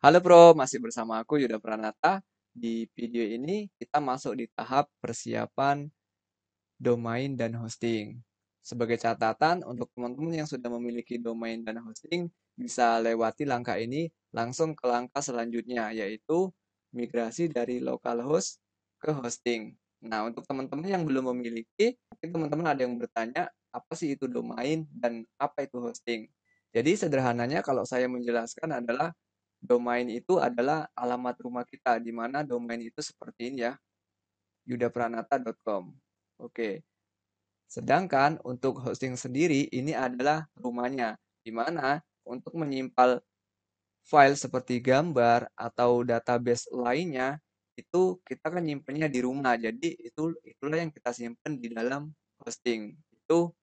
Halo Bro, masih bersama aku Yuda Pranata. Di video ini kita masuk di tahap persiapan domain dan hosting. Sebagai catatan, untuk teman-teman yang sudah memiliki domain dan hosting, bisa lewati langkah ini langsung ke langkah selanjutnya, yaitu migrasi dari localhost ke hosting. Nah, untuk teman-teman yang belum memiliki, mungkin teman-teman ada yang bertanya, apa sih itu domain dan apa itu hosting? Jadi sederhananya kalau saya menjelaskan adalah domain itu adalah alamat rumah kita, di mana domain itu seperti ini ya, yudapranata.com. Oke, sedangkan untuk hosting sendiri ini adalah rumahnya, di mana untuk menyimpan file seperti gambar atau database lainnya itu kita kan nyimpennya di rumah. Jadi itulah yang kita simpan di dalam hosting. Itu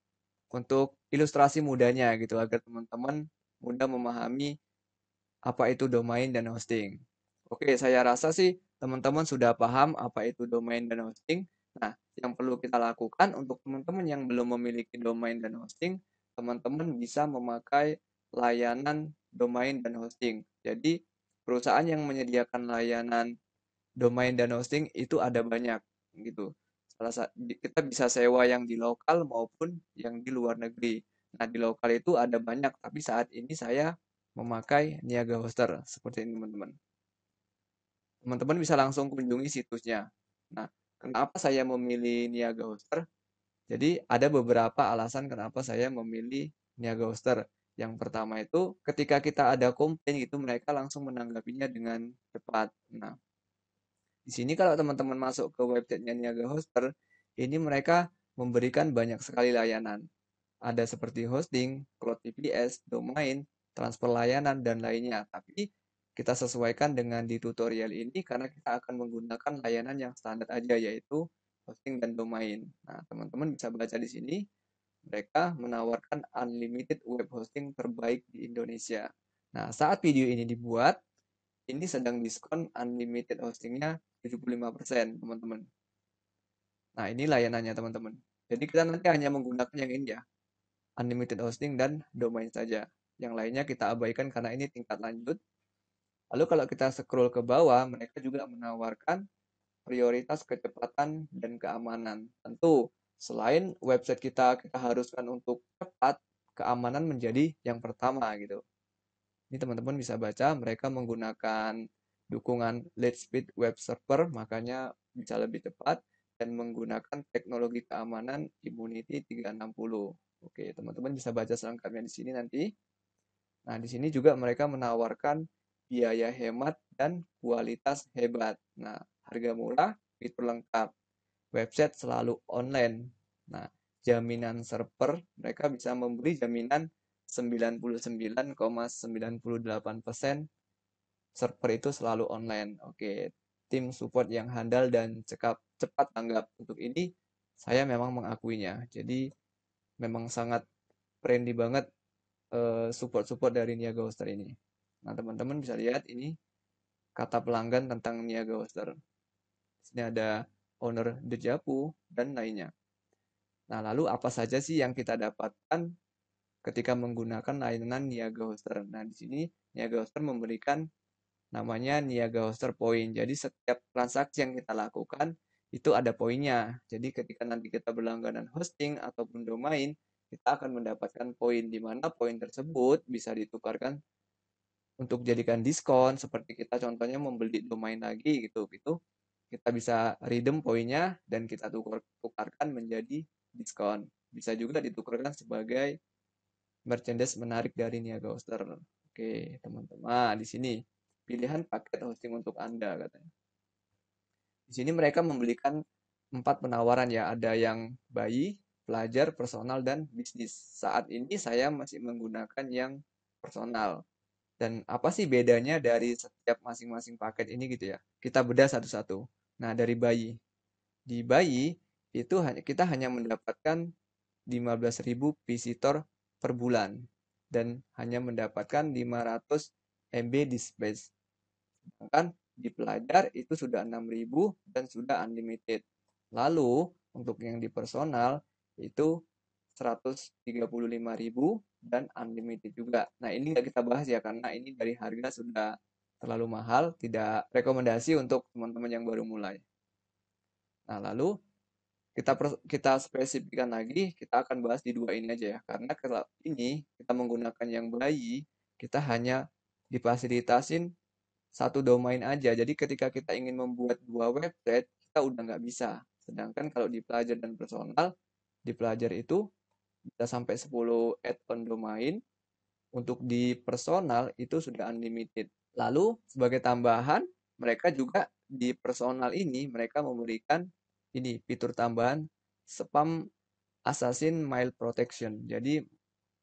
untuk ilustrasi mudahnya gitu agar teman-teman mudah memahami apa itu domain dan hosting. Oke, saya rasa sih teman-teman sudah paham apa itu domain dan hosting. Nah, yang perlu kita lakukan untuk teman-teman yang belum memiliki domain dan hosting, teman-teman bisa memakai layanan domain dan hosting. Jadi, perusahaan yang menyediakan layanan domain dan hosting itu ada banyak gitu. Kita bisa sewa yang di lokal maupun yang di luar negeri. Nah, di lokal itu ada banyak, tapi saat ini saya memakai Niaga Hoster seperti ini, teman-teman. Teman-teman bisa langsung kunjungi situsnya. Nah, kenapa saya memilih Niaga Hoster? Jadi ada beberapa alasan kenapa saya memilih Niaga Hoster. Yang pertama itu ketika kita ada komplain itu mereka langsung menanggapinya dengan cepat. Nah, di sini kalau teman-teman masuk ke websitenya Niaga Hoster, ini mereka memberikan banyak sekali layanan. Ada seperti hosting, cloud VPS, domain, transfer layanan, dan lainnya. Tapi kita sesuaikan dengan di tutorial ini karena kita akan menggunakan layanan yang standar aja, yaitu hosting dan domain. Nah, teman-teman bisa baca di sini, mereka menawarkan unlimited web hosting terbaik di Indonesia. Nah, saat video ini dibuat, ini sedang diskon unlimited hostingnya 75%, teman-teman. Nah, ini layanannya, teman-teman. Jadi kita nanti hanya menggunakan yang ini ya, unlimited hosting dan domain saja. Yang lainnya kita abaikan karena ini tingkat lanjut. Lalu kalau kita scroll ke bawah, mereka juga menawarkan prioritas kecepatan dan keamanan. Tentu, selain website kita haruskan untuk cepat, keamanan menjadi yang pertama gitu. Ini teman-teman bisa baca, mereka menggunakan dukungan Lightspeed Web Server, makanya bisa lebih cepat, dan menggunakan teknologi keamanan Immunity 360. Oke, teman-teman bisa baca selengkapnya di sini nanti. Nah, di sini juga mereka menawarkan biaya hemat dan kualitas hebat. Nah, harga murah, fitur lengkap. Website selalu online. Nah, jaminan server, mereka bisa memberi jaminan 99,98% server itu selalu online. Oke, tim support yang handal dan cepat tanggap. Untuk ini, saya memang mengakuinya. Jadi, memang sangat friendly banget support-support dari Niaga Hoster ini. Nah, teman-teman bisa lihat ini kata pelanggan tentang Niaga Hoster. Di sini ada owner Dejapu dan lainnya. Nah, lalu apa saja sih yang kita dapatkan ketika menggunakan layanan Niaga Hoster? Nah, di sini Niaga Hoster memberikan namanya Niaga Hoster Point. Jadi setiap transaksi yang kita lakukan itu ada poinnya. Jadi ketika nanti kita berlangganan hosting ataupun domain, kita akan mendapatkan poin di mana poin tersebut bisa ditukarkan untuk jadikan diskon seperti kita contohnya membeli domain lagi gitu kita bisa redeem poinnya dan kita tukarkan menjadi diskon. Bisa juga ditukarkan sebagai merchandise menarik dari Niaga Hoster. Oke, teman-teman. Di sini pilihan paket hosting untuk Anda katanya. Di sini mereka memberikan 4 penawaran ya, ada yang bayi, pelajar, personal, dan bisnis. Saat ini saya masih menggunakan yang personal. Dan apa sih bedanya dari setiap masing-masing paket ini gitu ya? Kita bedah satu-satu. Nah, dari bayi. Di bayi itu kita hanya mendapatkan 15.000 visitor per bulan dan hanya mendapatkan 500 MB di space. Sedangkan di pelajar itu sudah 6.000 dan sudah unlimited. Lalu untuk yang di personal itu 135.000 dan unlimited juga. Nah, ini nggak kita bahas ya karena ini dari harga sudah terlalu mahal, tidak rekomendasi untuk teman-teman yang baru mulai. Nah, lalu kita spesifikkan lagi, kita akan bahas di dua ini aja ya. Karena kalau ini kita menggunakan yang bayi, kita hanya difasilitasin satu domain aja. Jadi ketika kita ingin membuat dua website, kita udah nggak bisa. Sedangkan kalau di pelajar dan personal, di pelajar itu bisa sampai 10 add-on domain. Untuk di personal itu sudah unlimited. Lalu sebagai tambahan, mereka juga di personal ini mereka memberikan ini fitur tambahan spam assassin mail protection. Jadi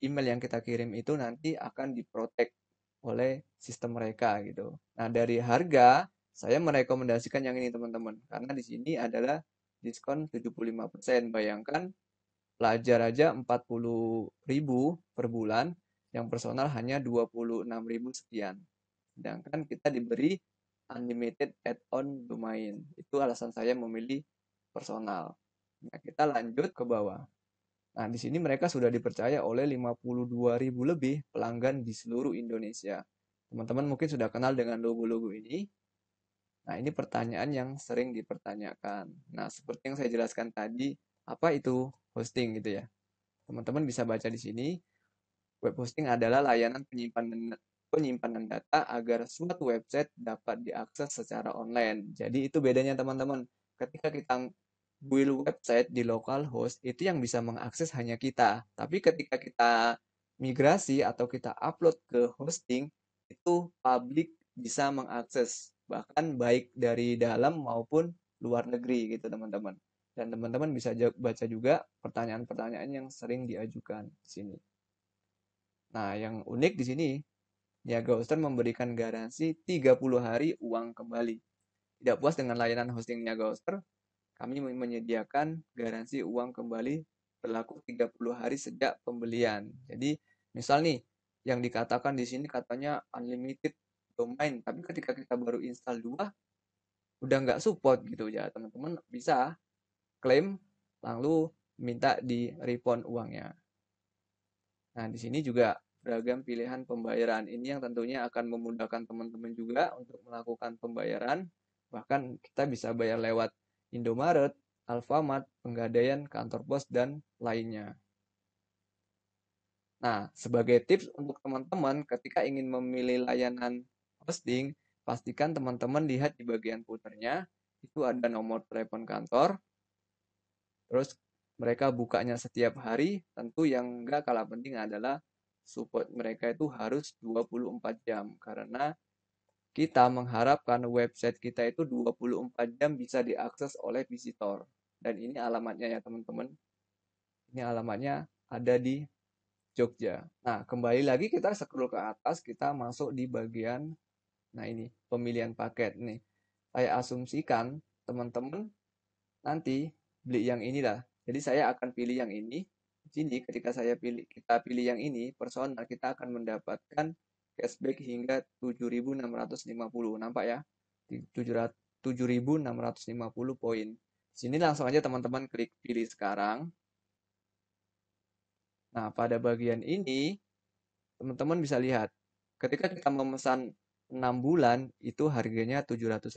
email yang kita kirim itu nanti akan diprotek oleh sistem mereka gitu. Nah, dari harga saya merekomendasikan yang ini teman-teman karena di sini adalah diskon 75%. Bayangkan pelajar aja 40.000 per bulan, yang personal hanya 26.000 sekian. Sedangkan kita diberi unlimited add-on domain. Itu alasan saya memilih personal. Nah, kita lanjut ke bawah. Nah, di sini mereka sudah dipercaya oleh 52.000 lebih pelanggan di seluruh Indonesia. Teman-teman mungkin sudah kenal dengan logo-logo ini. Nah, ini pertanyaan yang sering dipertanyakan. Nah, seperti yang saya jelaskan tadi, apa itu hosting gitu ya? Teman-teman bisa baca di sini, web hosting adalah layanan penyimpanan data agar suatu website dapat diakses secara online. Jadi itu bedanya teman-teman. Ketika kita build website di localhost, itu yang bisa mengakses hanya kita. Tapi ketika kita migrasi atau kita upload ke hosting, itu publik bisa mengakses. Bahkan baik dari dalam maupun luar negeri gitu teman-teman. Dan teman-teman bisa baca juga pertanyaan-pertanyaan yang sering diajukan di sini. Nah, yang unik di sini, Niaga Hoster memberikan garansi 30 hari uang kembali. Tidak puas dengan layanan hosting Niaga Hoster, kami menyediakan garansi uang kembali berlaku 30 hari sejak pembelian. Jadi, misal nih, yang dikatakan di sini katanya unlimited domain, tapi ketika kita baru install 2, udah nggak support gitu ya, teman-teman bisa klaim lalu minta di refund uangnya. Nah, di sini juga beragam pilihan pembayaran. Ini yang tentunya akan memudahkan teman-teman juga untuk melakukan pembayaran. Bahkan kita bisa bayar lewat Indomaret, Alfamart, Pegadaian, kantor pos, dan lainnya. Nah, sebagai tips untuk teman-teman ketika ingin memilih layanan hosting, pastikan teman-teman lihat di bagian footernya, itu ada nomor telepon kantor, terus mereka bukanya setiap hari, tentu yang enggak kalah penting adalah support mereka itu harus 24 jam. Karena kita mengharapkan website kita itu 24 jam bisa diakses oleh visitor. Dan ini alamatnya ya teman-teman. Ini alamatnya ada di Jogja. Nah, kembali lagi kita scroll ke atas, kita masuk di bagian, nah ini, pemilihan paket. Nih, saya asumsikan teman-teman nanti beli yang inilah. Jadi saya akan pilih yang ini. Di sini ketika kita pilih yang ini, personal kita akan mendapatkan cashback hingga 7.650. Nampak ya? 7.650 poin. Di sini langsung aja teman-teman klik pilih sekarang. Nah, pada bagian ini teman-teman bisa lihat ketika kita memesan 6 bulan itu harganya 700.000.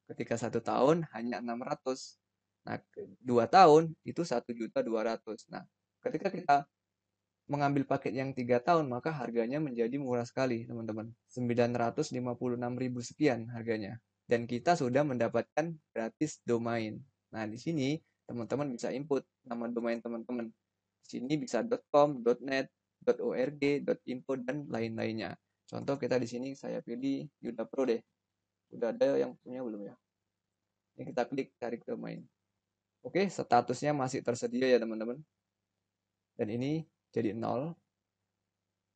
Ketika 1 tahun hanya 600. Nah, 2 tahun itu 1.200.000. Nah, ketika kita mengambil paket yang 3 tahun, maka harganya menjadi murah sekali, teman-teman. 956.000 sekian harganya. Dan kita sudah mendapatkan gratis domain. Nah, di sini teman-teman bisa input nama domain teman-teman. Di sini bisa .com, .net, .org, .info, dan lain-lainnya. Contoh kita di sini saya pilih Yuda Pro deh. Udah ada yang punya belum ya? Ini kita klik cari domain. Oke, statusnya masih tersedia ya teman-teman. Dan ini jadi 0.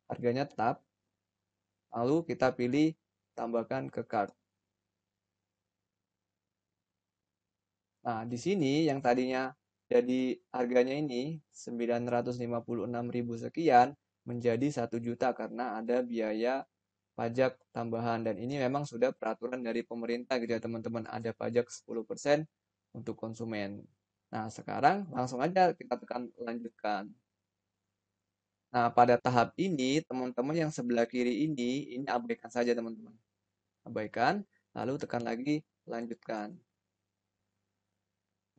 Harganya tetap. Lalu kita pilih tambahkan ke cart. Nah, di sini yang tadinya jadi harganya ini 956.000 sekian menjadi 1 juta karena ada biaya pajak tambahan, dan ini memang sudah peraturan dari pemerintah gitu ya teman-teman, ada pajak 10% untuk konsumen. Nah, sekarang langsung aja kita tekan lanjutkan. Nah, pada tahap ini teman-teman yang sebelah kiri ini abaikan saja teman-teman. abaikan, lalu tekan lagi lanjutkan.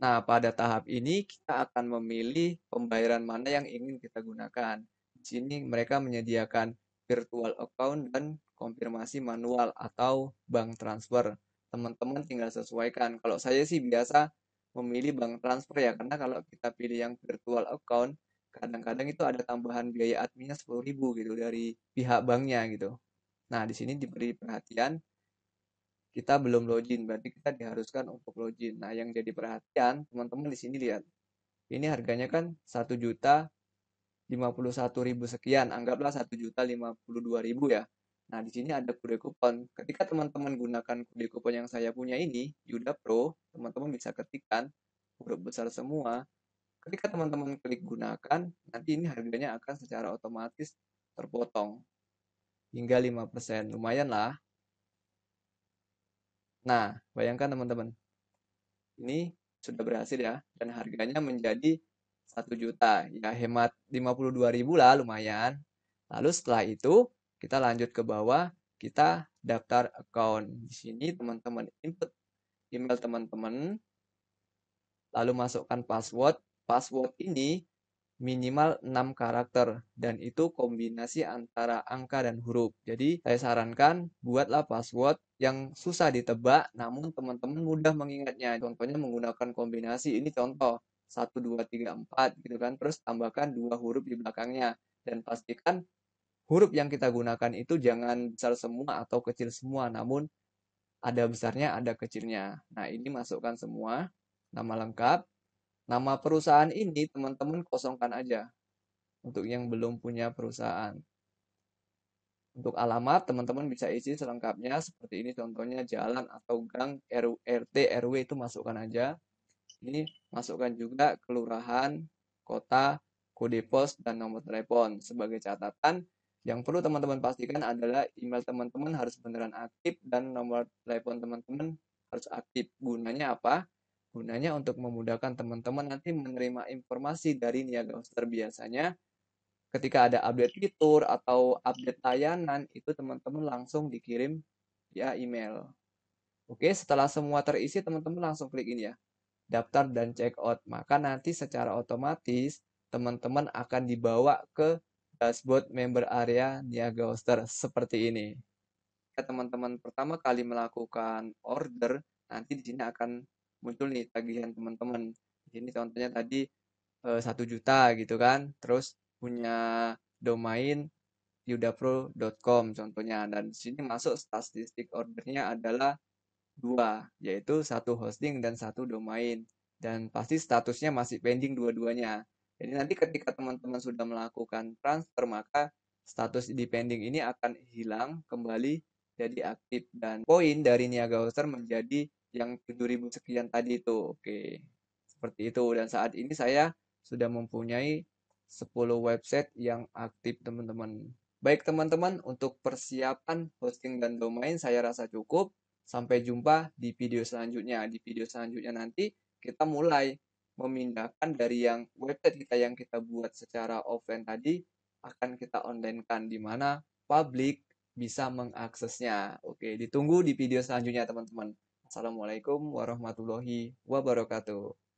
Nah, pada tahap ini kita akan memilih pembayaran mana yang ingin kita gunakan. Di sini mereka menyediakan virtual account dan konfirmasi manual atau bank transfer. Teman-teman tinggal sesuaikan. Kalau saya sih biasa memilih bank transfer ya, karena kalau kita pilih yang virtual account, kadang-kadang itu ada tambahan biaya adminnya 10.000 gitu dari pihak banknya gitu. Nah, di sini diberi perhatian kita belum login, berarti kita diharuskan untuk login. Nah, yang jadi perhatian, teman-teman di sini lihat. Ini harganya kan 1.051.000 sekian, anggaplah 1.052.000 ya. Nah, di sini ada kode kupon. Ketika teman-teman gunakan kode kupon yang saya punya ini, Yuda Pro, teman-teman bisa ketikkan huruf besar semua. Ketika teman-teman klik gunakan, nanti ini harganya akan secara otomatis terpotong hingga 5%. Lumayan lah. Nah, bayangkan teman-teman, ini sudah berhasil ya, dan harganya menjadi 1 juta. Ya, hemat 52.000 lah, lumayan. Lalu setelah itu, kita lanjut ke bawah, kita daftar account. Di sini teman-teman input email teman-teman, lalu masukkan password. Password ini minimal 6 karakter dan itu kombinasi antara angka dan huruf. Jadi saya sarankan buatlah password yang susah ditebak namun teman-teman mudah mengingatnya. Contohnya menggunakan kombinasi. Ini contoh 1 2 3 4 gitu kan. Terus tambahkan 2 huruf di belakangnya dan pastikan huruf yang kita gunakan itu jangan besar semua atau kecil semua, namun ada besarnya, ada kecilnya. Nah, ini masukkan semua nama lengkap. Nama perusahaan ini teman-teman kosongkan aja untuk yang belum punya perusahaan. Untuk alamat, teman-teman bisa isi selengkapnya seperti ini contohnya jalan atau gang, RT, RW itu masukkan aja. Ini masukkan juga kelurahan, kota, kode pos, dan nomor telepon. Sebagai catatan, yang perlu teman-teman pastikan adalah email teman-teman harus beneran aktif dan nomor telepon teman-teman harus aktif. Gunanya apa? Gunanya untuk memudahkan teman-teman nanti menerima informasi dari Niaga Hoster. Biasanya ketika ada update fitur atau update layanan, itu teman-teman langsung dikirim via email. Oke, setelah semua terisi, teman-teman langsung klik ini ya, daftar dan check out. Maka nanti secara otomatis teman-teman akan dibawa ke dashboard member area Niaga Hoster seperti ini. Jika teman-teman pertama kali melakukan order, nanti di sini akan muncul nih tagihan teman-teman. Di sini contohnya tadi 1 juta gitu kan, terus punya domain yudapro.com contohnya, dan di sini masuk statistik ordernya adalah 2, yaitu 1 hosting dan 1 domain, dan pasti statusnya masih pending dua-duanya. Jadi nanti ketika teman-teman sudah melakukan transfer, maka status di pending ini akan hilang kembali jadi aktif dan poin dari Niaga Hoster menjadi yang 7.000 sekian tadi itu. Oke, seperti itu. Dan saat ini saya sudah mempunyai 10 website yang aktif teman-teman. Baik teman-teman, untuk persiapan hosting dan domain saya rasa cukup. Sampai jumpa di video selanjutnya. Di video selanjutnya nanti kita mulai memindahkan dari yang website kita yang kita buat secara offline tadi akan kita online-kan di mana publik bisa mengaksesnya. Oke, ditunggu di video selanjutnya teman-teman. Assalamualaikum warahmatullahi wabarakatuh.